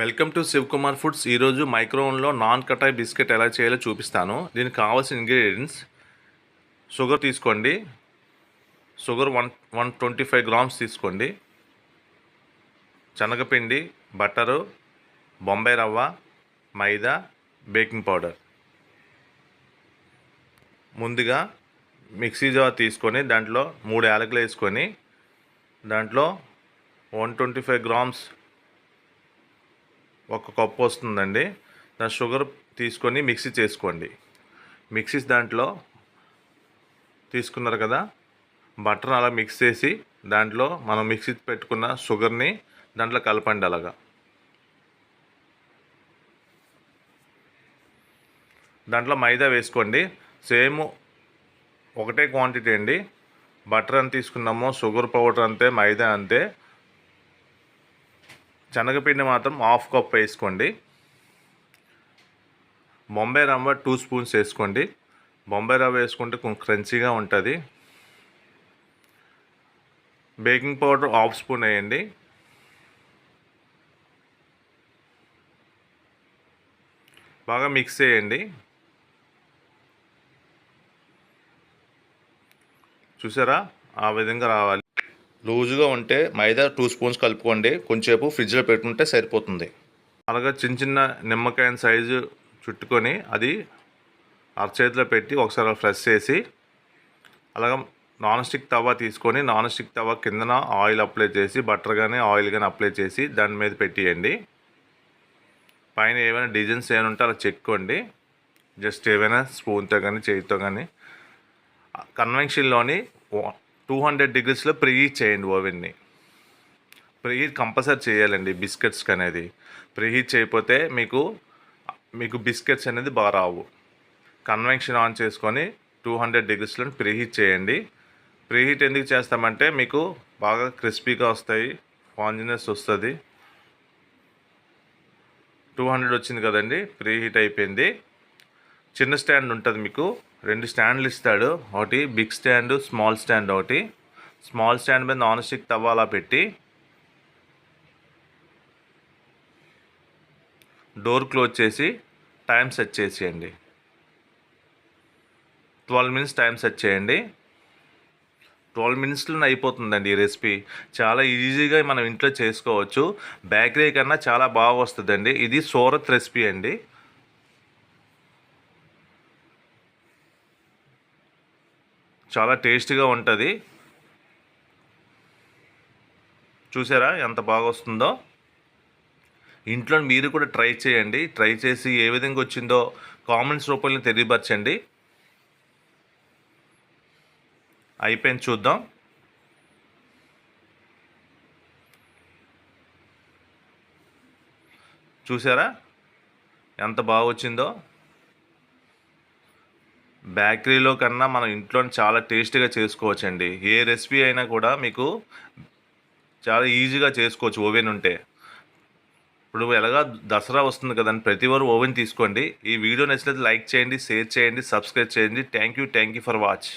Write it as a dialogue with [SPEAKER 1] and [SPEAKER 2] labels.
[SPEAKER 1] Welcome to Shivakumar foods. ఈరోజు మైక్రోవెన్లో non కటాయ్ biscuit ఎలా చేయాలో చూపిస్తాను. దీనికి కావాల్సిన ఇంగ్రీడియంట్స్: షుగర్ తీసుకోండి, షుగర్ 125 గ్రామ్స్ తీసుకోండి, శనగపిండి, బటరు, బొంబాయి రవ్వ, మైదా, బేకింగ్ పౌడర్. ముందుగా మిక్సీ జార్ తీసుకొని దాంట్లో 3 యాలకులు వేసుకొని దాంట్లో 125 గ్రామ్స్ ఒక కప్పు వస్తుందండి. దాని షుగర్ తీసుకొని మిక్సీ చేసుకోండి. మిక్సీ దాంట్లో తీసుకున్నారు కదా, బటర్ అలా మిక్స్ చేసి దాంట్లో మనం మిక్సీ పెట్టుకున్న షుగర్ని దాంట్లో కలపండి. అలాగా దాంట్లో మైదా వేసుకోండి. సేమ్ ఒకటే క్వాంటిటీ అండి. బటర్ అని తీసుకున్నామో షుగర్ పౌడర్ అంతే, మైదా అంతే. శనగపిండి మాత్రం హాఫ్ కప్ వేసుకోండి. బొంబాయి రవ్వ 2 స్పూన్స్ వేసుకోండి. బొంబాయి రవ్వ వేసుకుంటే కొంచెం క్రంచీగా ఉంటుంది. బేకింగ్ పౌడర్ హాఫ్ స్పూన్ వేయండి. బాగా మిక్స్ చేయండి. చూసారా, ఆ విధంగా రావాలి. లూజుగా ఉంటే మైదా 2 స్పూన్స్ కలుపుకోండి. కొంచెంసేపు ఫ్రిడ్జ్లో పెట్టుకుంటే సరిపోతుంది. అలాగా చిన్న చిన్న నిమ్మకాయ సైజు చుట్టుకొని అది అరచేతిలో పెట్టి ఒకసారి ప్రెస్ చేసి అలాగా నాన్ స్టిక్ తవా తీసుకొని నాన్ స్టిక్ తవా కిందన ఆయిల్ అప్లై చేసి బటర్ కానీ ఆయిల్ కానీ అప్లై చేసి దాని మీద పెట్టేయండి. పైన ఏమైనా డిజైన్స్ ఏమైనా ఉంటే అలా చెక్కోండి. జస్ట్ ఏమైనా స్పూన్తో కానీ చేతితో కానీ. కన్వెన్షన్లోని 200 degreesలో ప్రీహీట్ చేయండి ఓవెన్ని. ప్రీహీట్ కంపల్సరీ చేయాలండి బిస్కెట్స్కి అనేది. ప్రీహీట్ చేయకపోతే మీకు బిస్కెట్స్ అనేది బాగా రావు. కన్వెన్షన్ ఆన్ చేసుకొని 200 degreesలో ప్రీహీట్ చేయండి. ప్రీహీట్ ఎందుకు చేస్తామంటే మీకు బాగా క్రిస్పీగా వస్తాయి, స్పాంజినెస్ వస్తుంది. 200 వచ్చింది కదండి, ప్రీహీట్ అయిపోయింది. చిన్న స్టాండ్ ఉంటుంది, మీకు 2 స్టాండ్లు ఇస్తాడు. ఒకటి బిగ్ స్టాండ్, స్మాల్ స్టాండ్. ఒకటి స్మాల్ స్టాండ్ మీద నాన్ స్టిక్ తవ్వ అలా పెట్టి డోర్ క్లోజ్ చేసి టైం సెట్ చేసేయండి. 12 minutes టైం సెట్ చేయండి. 12 minutesలోనే అయిపోతుందండి ఈ రెసిపీ. చాలా ఈజీగా మనం ఇంట్లో చేసుకోవచ్చు. బేకరీ కన్నా చాలా బాగా వస్తుందండి. ఇది సూరత్ రెసిపీ అండి. చాలా టేస్టీగా ఉంటుంది. చూసారా ఎంత బాగా వస్తుందో. ఇంట్లో మీరు కూడా ట్రై చేయండి. ట్రై చేసి ఏ విధంగా వచ్చిందో కామెంట్స్ రూపంలో తెలియపరచండి. అయిపోయింది, చూద్దాం. చూసారా ఎంత బాగా వచ్చిందో. బేకరీలో కన్నా మనం ఇంట్లో చాలా టేస్టీగా చేసుకోవచ్చండి. ఏ రెసిపీ అయినా కూడా మీకు చాలా ఈజీగా చేసుకోవచ్చు ఓవెన్ ఉంటే. ఇప్పుడు ఎలాగా దసరా వస్తుంది కదండి, ప్రతి వారు ఓవెన్ తీసుకోండి. ఈ వీడియో నచ్చినట్లయితే లైక్ చేయండి, షేర్ చేయండి, సబ్స్క్రైబ్ చేయండి. Thank you for watch.